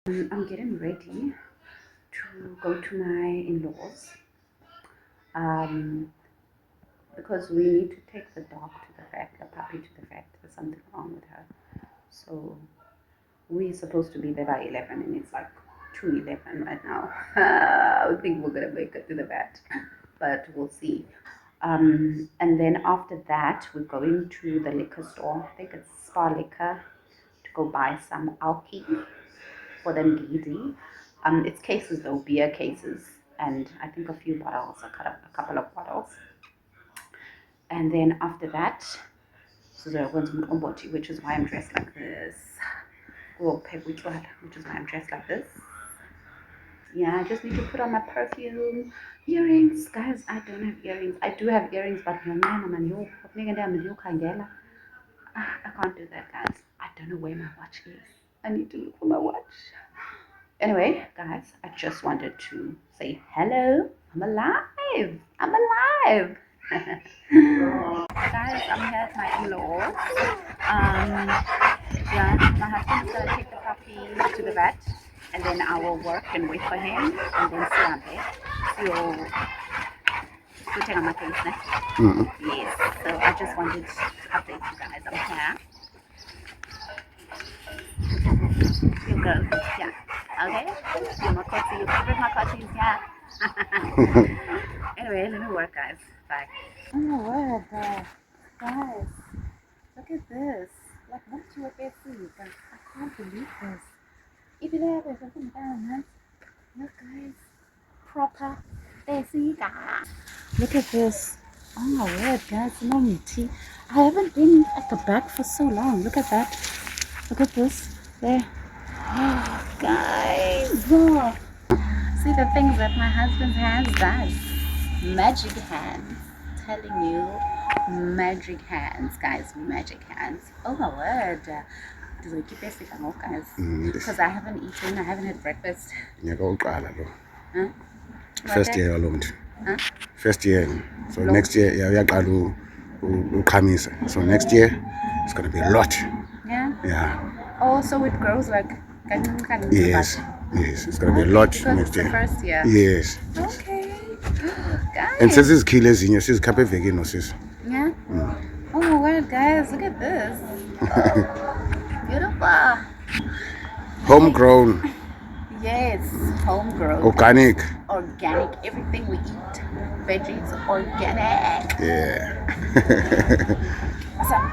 I'm getting ready to go to my in-laws because we need to take the dog to the vet, the puppy to the vet. There's something wrong with her. So we're supposed to be there by 11 and it's like 2:11 right now. I think we're going to make it to the vet, but we'll see. And then after that, we're going to the liquor store. I think it's Spa Liquor to go buy some alcohol for the Mgidi. It's cases though, beer cases, and I think a few bottles, a couple of bottles. And then after that, so there was Mqombothi, which is why I'm dressed like this. Which is why I'm dressed like this. Yeah, I just need to put on my perfume. Earrings, guys, I don't have earrings. I do have earrings, but I can't do that, guys. I don't know where my watch is. I need to look for my watch. Anyway, guys, I just wanted to say hello. I'm alive. I'm alive. Guys, I'm here at my in-laws. Yeah, my husband's gonna take the puppy to the vet, and then I will work and wait for him, and then so take on my things next. Yes. So I just wanted to update you guys. I'm here. You go. Yeah. Okay. Mqombothi, your favorite Mqombothi is here. Anyway, let me work, guys. Bye. Oh my word, guys. Look at this. Like, what's your best food? I can't believe this. If you have something down, look, guys. Proper desi. Look at this. Oh my word, guys. No meaty. I haven't been at the back for so long. Look at that. Look at this. There. Oh, guys. See the things that my husband's hands does. Magic hands. Telling you, magic hands, guys. Magic hands. Oh my word. Keep guys. Because I haven't eaten. I haven't had breakfast. Huh? First year alone. Huh? First year. So next year, so next year it's gonna be a lot. Yeah. Yeah. Oh, so it grows like. Yes. Yes, it's gonna be a lot next year. The first year. Yes. Okay. Guys. And since it's kilos in your sis cape vegan sis. Yeah. Oh my word, guys, look at this. Beautiful. Homegrown. Yes, homegrown. Organic. Organic. Everything we eat, veggies, organic. Yeah. Awesome.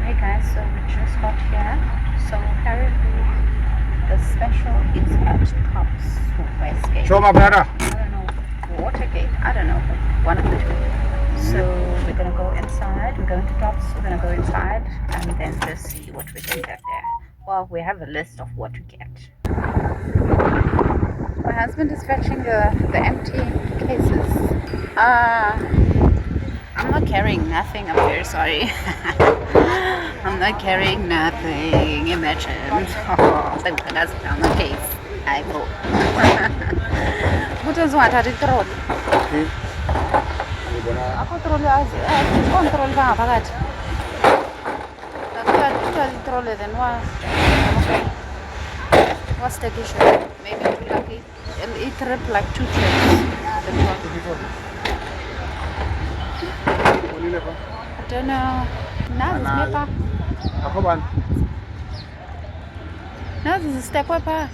Hey guys, so we just got here. So currently the special is at Tops Westgate. Show my brother. I don't know, Watergate. I don't know, one of the two. So we're gonna go inside. We're going to Tops. We're gonna go inside and then just see what we can get there. Well, we have a list of what to get. My husband is fetching the empty cases. I'm not carrying nothing. I'm very sorry. I'm not carrying nothing. Imagine. Oh, the guys found the case. I go. What is what? I did troll. I control that. Control then what? What's the issue? Maybe too lucky. It ripped like 2 trains. I don't know. Now this paper. Now this is step paper.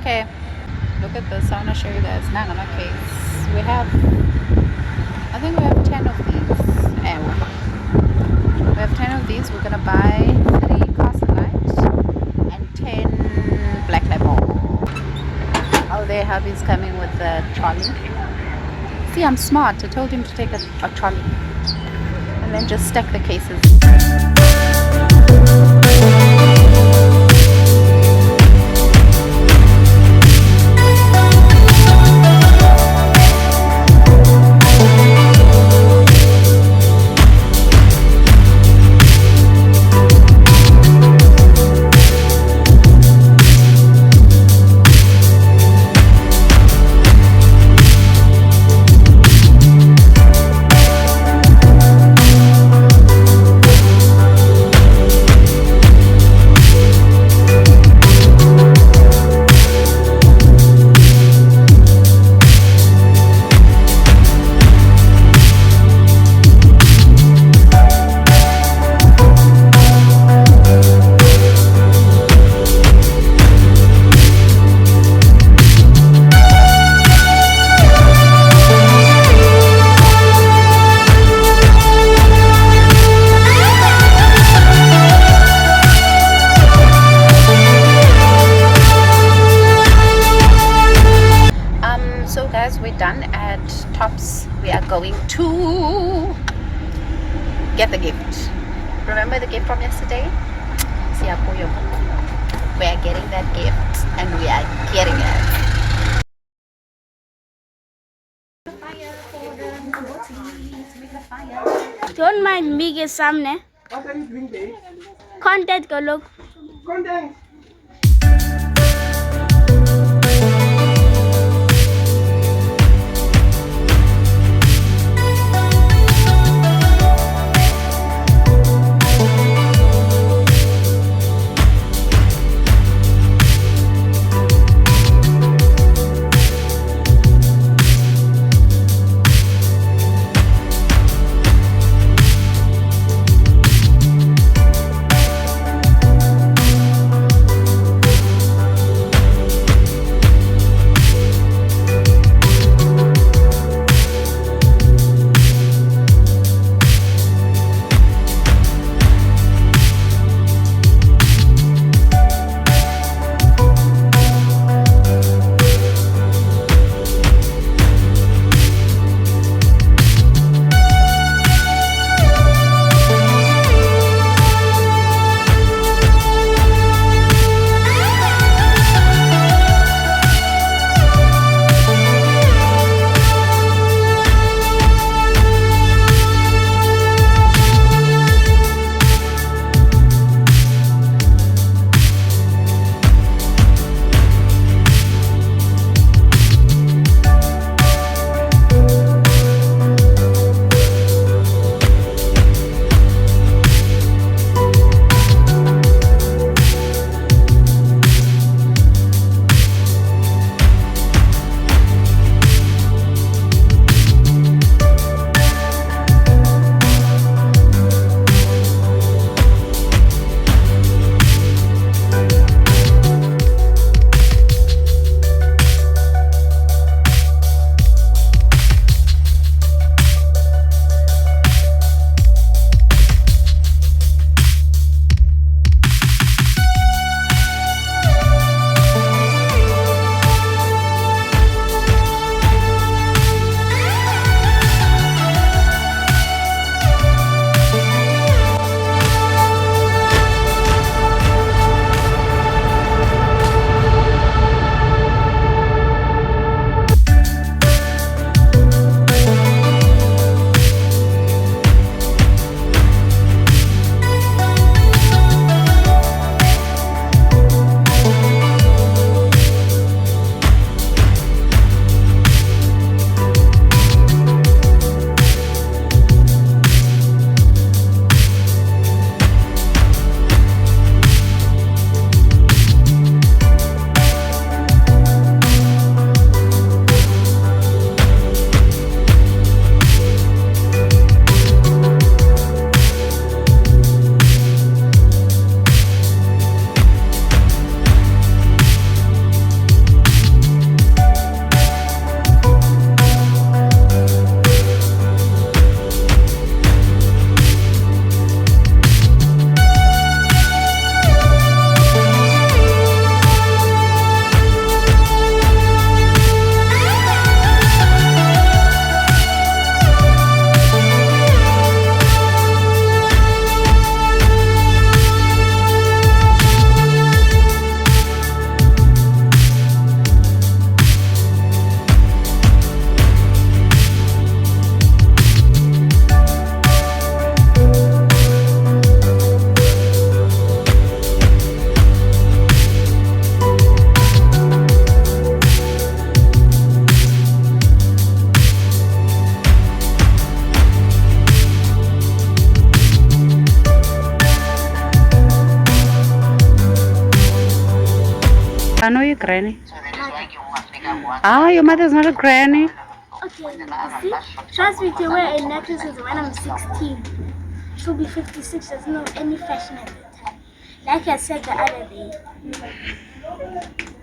Okay. Look at this. I want to show you guys. Now on our case. We have, I think we have 10 of these. We have 10 of these. We're gonna buy 3 Castle Light and 10 Black Label. Oh, their hubby's coming with the trolley. See, I'm smart. I told him to take a trolley and then just stack the cases. get the gift. Remember the gift from yesterday? Siyabuya. We are getting that gift and we are getting it. Fire for the Mqombothi to make the fire. Don't mind me, get some. What are you doing there? Content, go look. Content. I know your granny. Ah, your mother's not a granny. Okay, you see? She wants me to wear a necklace when I'm 16. She'll be 56. There's no any fashion at that time. Like I said the other day.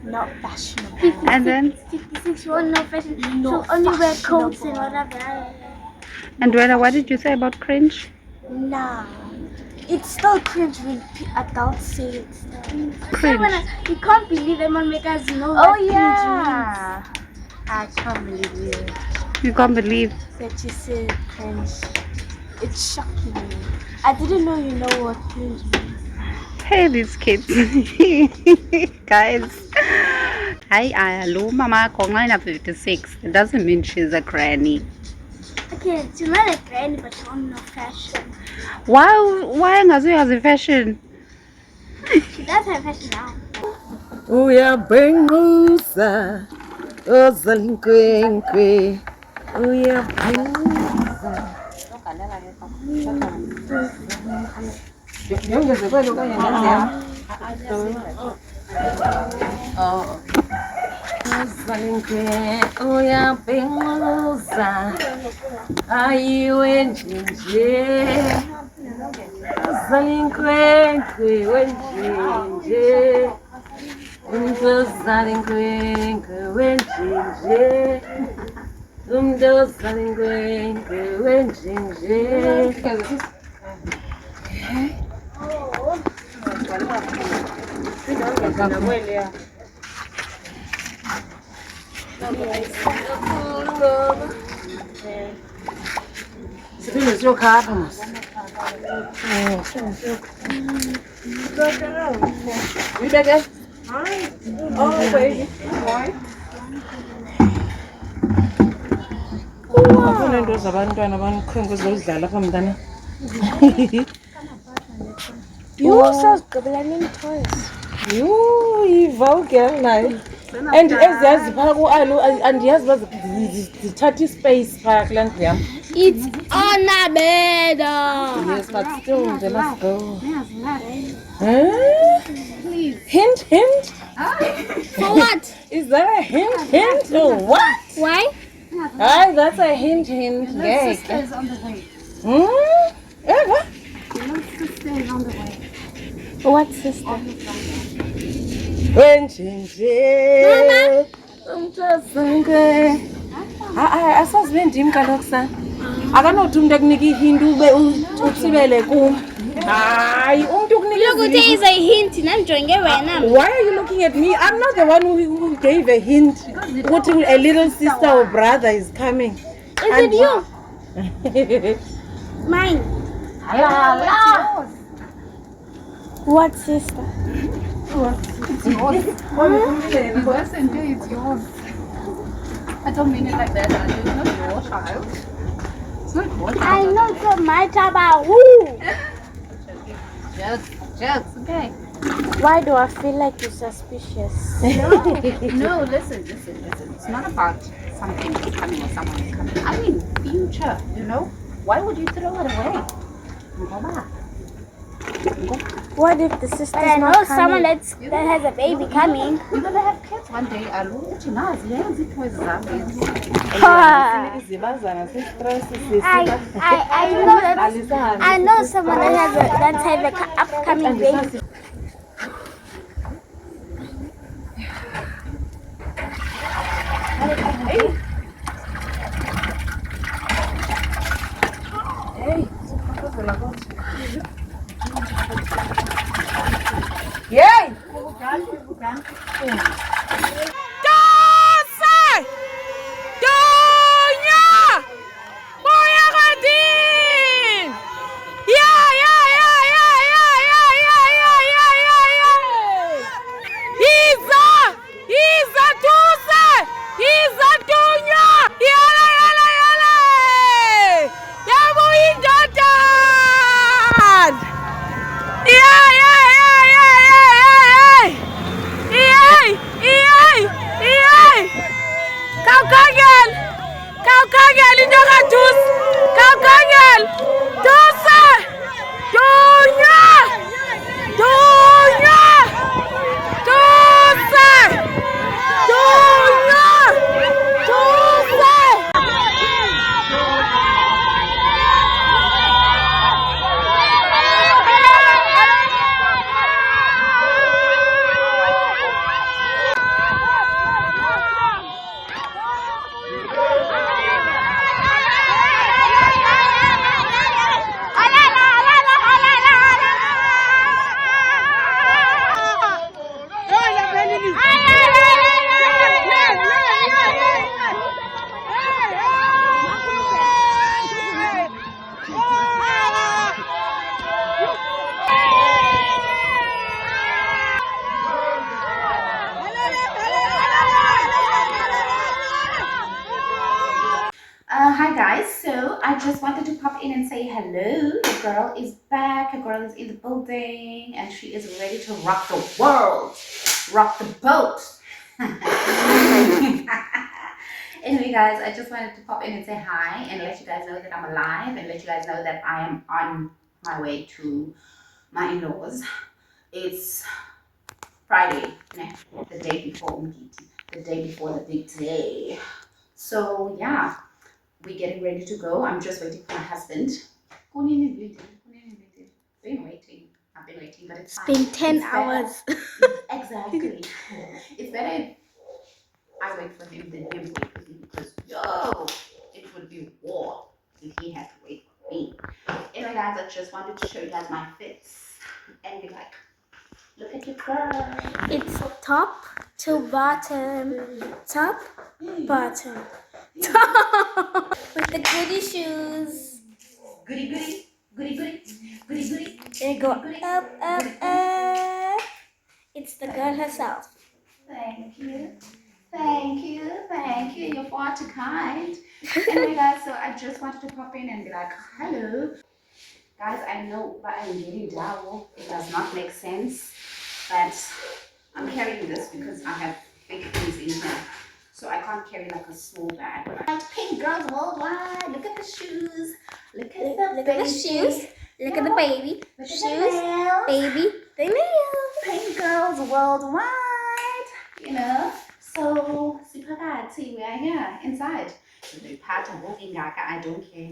Not fashionable. 56, And then? 56, she won't know fashion. She'll only wear coats and whatever. And Dwella, what did you say about cringe? No. It's still cringe when adults say it. Cringe. You can't believe them on make us know Oh what yeah. cringe I can't believe you. You can't believe. that you said cringe. It's shocking me. I didn't know you know what cringe means. Hey, these kids. Guys. Hi, hello, Mama. Kongaina 56. It doesn't mean she's a granny. Okay, she's not a granny, but she won't know fashion. Why Ngazu has a fashion? She does have fashion now. Uyabenguza ozalinkwenkwe uyabenguza Nyongeze kweli kwenye ngazi ya ozalinkwe uyabenguza ayiwe njenje ozalinkwenkwe wenjenje Umdozalinkwenkwe wenjenje Umdozalinkwenkwe wenjenje Sipinde siyokha apha mos. Uyibeke? Oh, baby. Akuna into zabantwana abanikhenke zodlala apha mntana. You also scribbling toys. You yi-vulgar nayo. And eziyazi phaa ku-alu andiyazi uba zithatha ispace phaa kulaa ndlu yam. It's Annabella. Yes, but still they must go. Huh? Hint, hint? For what? Is that a hint or what? Why? Aye, that's a hint. Yeah. Sister is on the way. What? Your sister is on the way. What sister? Wenjenje umntazange asazi bendim kaloku sa akanothi umntu akunika ihinti ube utsibele kum hayi umntu Look, ukunika there is a hint. why are you looking at me? I'm not the one who gave a hint ukuthi a little sister or brother is coming. Is it you? Mine. Hala. What sister? It's yours. Listen, dude, it's yours. I don't mean it like that. It's not your child. It's not your child. I know it's not my child. Who? Jokes, okay. Why do I feel like you're suspicious? No, listen. It's not about something that's coming or someone is coming. I mean, future, you know? Why would you throw it away? Mama. What if the sister's I not know coming? someone that has a baby coming. You're gonna have kids one day. I know someone that has an upcoming baby. Yay! just wanted to pop in and say hello. The girl is back. A girl is in the building and she is ready to rock the world, rock the boat. Anyway, guys, I just wanted to pop in and say hi and let you guys know that I'm alive and let you guys know that I am on my way to my in-laws. It's Friday, the day before Mgidi, the day before the big day. So yeah, we're getting ready to go. I'm just waiting for my husband. Been waiting. I've been waiting, but it's been 10 hours. Exactly. It's better if I wait for him than him wait for me, because it would be war if he had to wait for me. Anyway, guys, I just wanted to show you guys my fits and be like, look at your girl. It's top to bottom, top, bottom, top. With the goody shoes. Goody, goody, goody, goody, goody, goody. They go up, up, up. It's the girl herself. Thank you. Thank you. Thank you. You're far too kind. Anyway, guys, so I just wanted to pop in and be like, hello. Guys, I know, but I'm getting down. It does not make sense. But I'm carrying this because I have big things in here. So I can't carry like a small bag. Right? Pink girls worldwide. Look at the shoes. Look at the shoes. Look at the baby. Look Shoes, at the nails. baby, the nails. Pink girls worldwide. You know. So super bad. See, we are here inside. The part of walking like I don't care.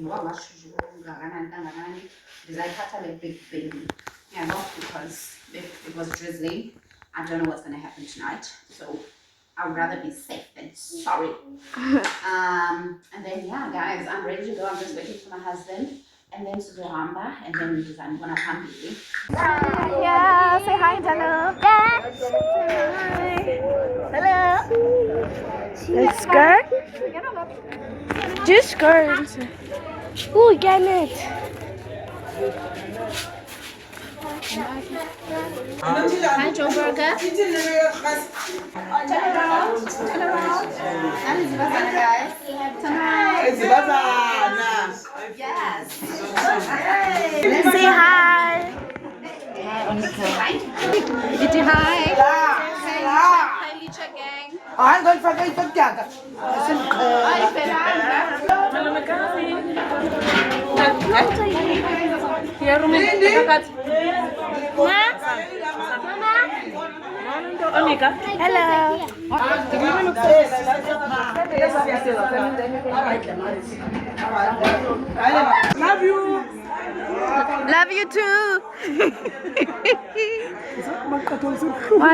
Because I cut a big baby. Yeah, not because it was drizzling. I don't know what's gonna happen tonight. So I'd rather be safe than sorry. And then yeah, guys, I'm ready to go. I'm just waiting for my husband. And then to Zohamba, and then I'm gonna come here. Yeah, say hi, Dano. Yeah. Hello. The skirt? Just skirt. Oh, get it. Hi, Joe Burger. Turn around. Turn around. That is Bazana, guys. Turn around. It's Bazana. Yes. Let's say hi. Iti hi. Hi, Licha gang. I'm going for going to Jaga. Hi, Fernanda. Hello. Love you. Love you too.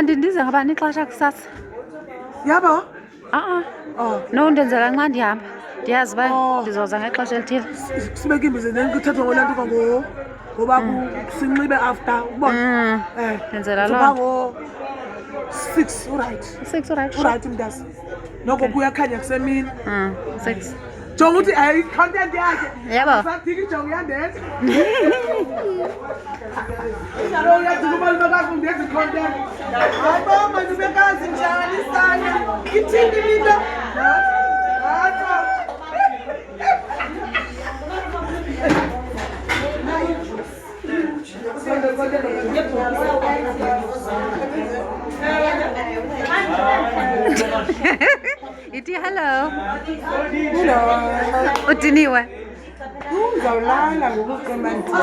Ndize ngaba nixesha kusasa. Yabo. No, ndenzela nxa ndihamba. Ndiyazi uba ndizoza ngexesha elithile. Sibeke imbizi kuthethwa ngolantuka ngoba sinxibe after ubona. Ndenzela loo. 6 alright. 6 alright. Alright mntazi. Noko kuyakhanya kusemini. 6. Jonga uthi ayi content yakhe. Yebo. Sathiki jonga yandethe. Njalo uyathi kuba libekazi ndenze content. Hayibo manje ubekazi njani sana. Ithini linto? Iti hello. Hello. Udiniwe. Uzawulala ngokuqemantini.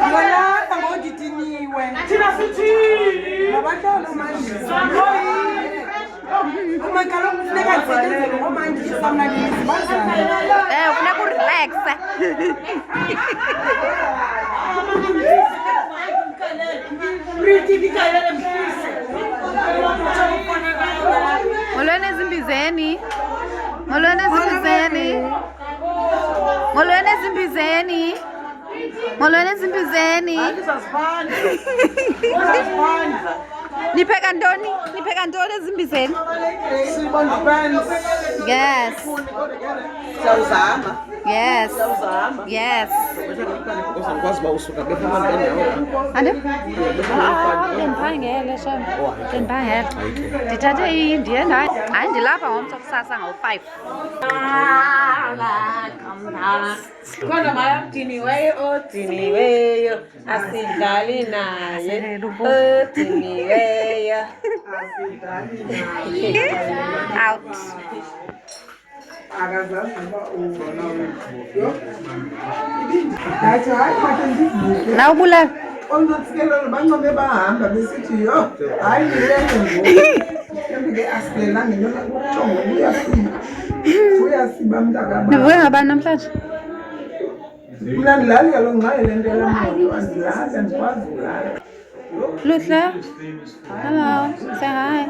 Ngolala ngodidiniwe. Thina sithini? Ngabahlala manje. Uma kaloku kufuneka ndisebenzele ngomanje samnalisi bazana. Funeka urelax. Molweni ezimbizeni. Molweni ezimbizeni. Molweni ezimbizeni. Molweni ezimbizeni. Nipheka ntoni? Nipheka ntoni ezimbizeni? Sibonda fans. Yes. Sawuzama. Yes. Yes. uzangikwazi uba usuka ke phuma ngendawo Ande? Ndiphangele shame. Ndiphangele. Ndithathe indiye ndayi. Hayi ndilapha ngomso kusasa ngo-5. Khona mayamdiniweyo odiniweyo asidlali naye odiniweyo. Out. Ndathi hayi makhe ndivuke. Nawubulala. Onotsikelo bancome bahamba besithi yho hayi nilenze ngoku. Ke asilelanga into yokujonga uyasiba mntaka Nivuke ngabani namhlanje? mina ndilali kaloku nxa ile nto yala moto andilali andikwazi ulala. Luhle. Hello. Say hi.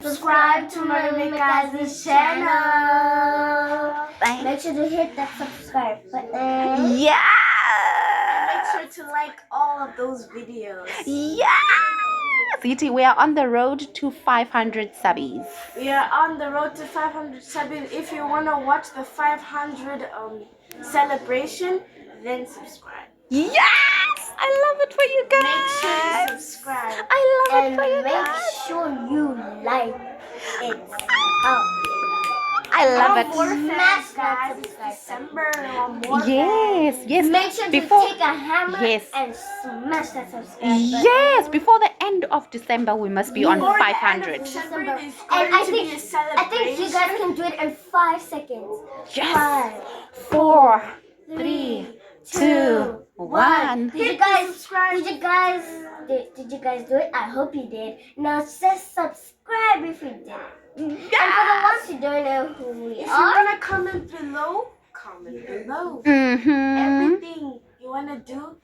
Subscribe to my guys' channel. Make sure to hit that subscribe button. Yeah. Make sure to like all of those videos. Yeah. CT, we are on the road to 500 subbies. We are on the road to 500 subs. If you want to watch the 500 celebration, then subscribe. Yes! I love it for you guys. Make sure you subscribe. I love it for you make guys. sure you like it. I love it. Smash that December more. Yes, yes. Make sure Before, to take a hammer yes. and smash that subscribe button. Yes, before the end of December, we must be on Before the end of 500. December. And I think you guys can do it in 5 seconds. Yes. 5, 4, 3, 2, 1. Did you guys do it? I hope you did. Now just subscribe if you did. And for the ones who don't know who we are, if you wanna comment below, comment below. Everything you wanna do,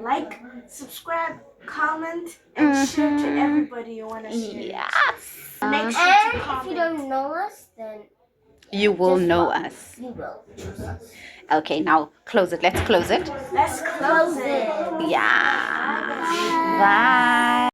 like, subscribe, comment, and share to everybody you wanna share. Yes. Make sure to comment. If you don't know us, then You will know us. you will choose us. Okay, now close it. Let's close it. Let's close it. Yeah. Bye.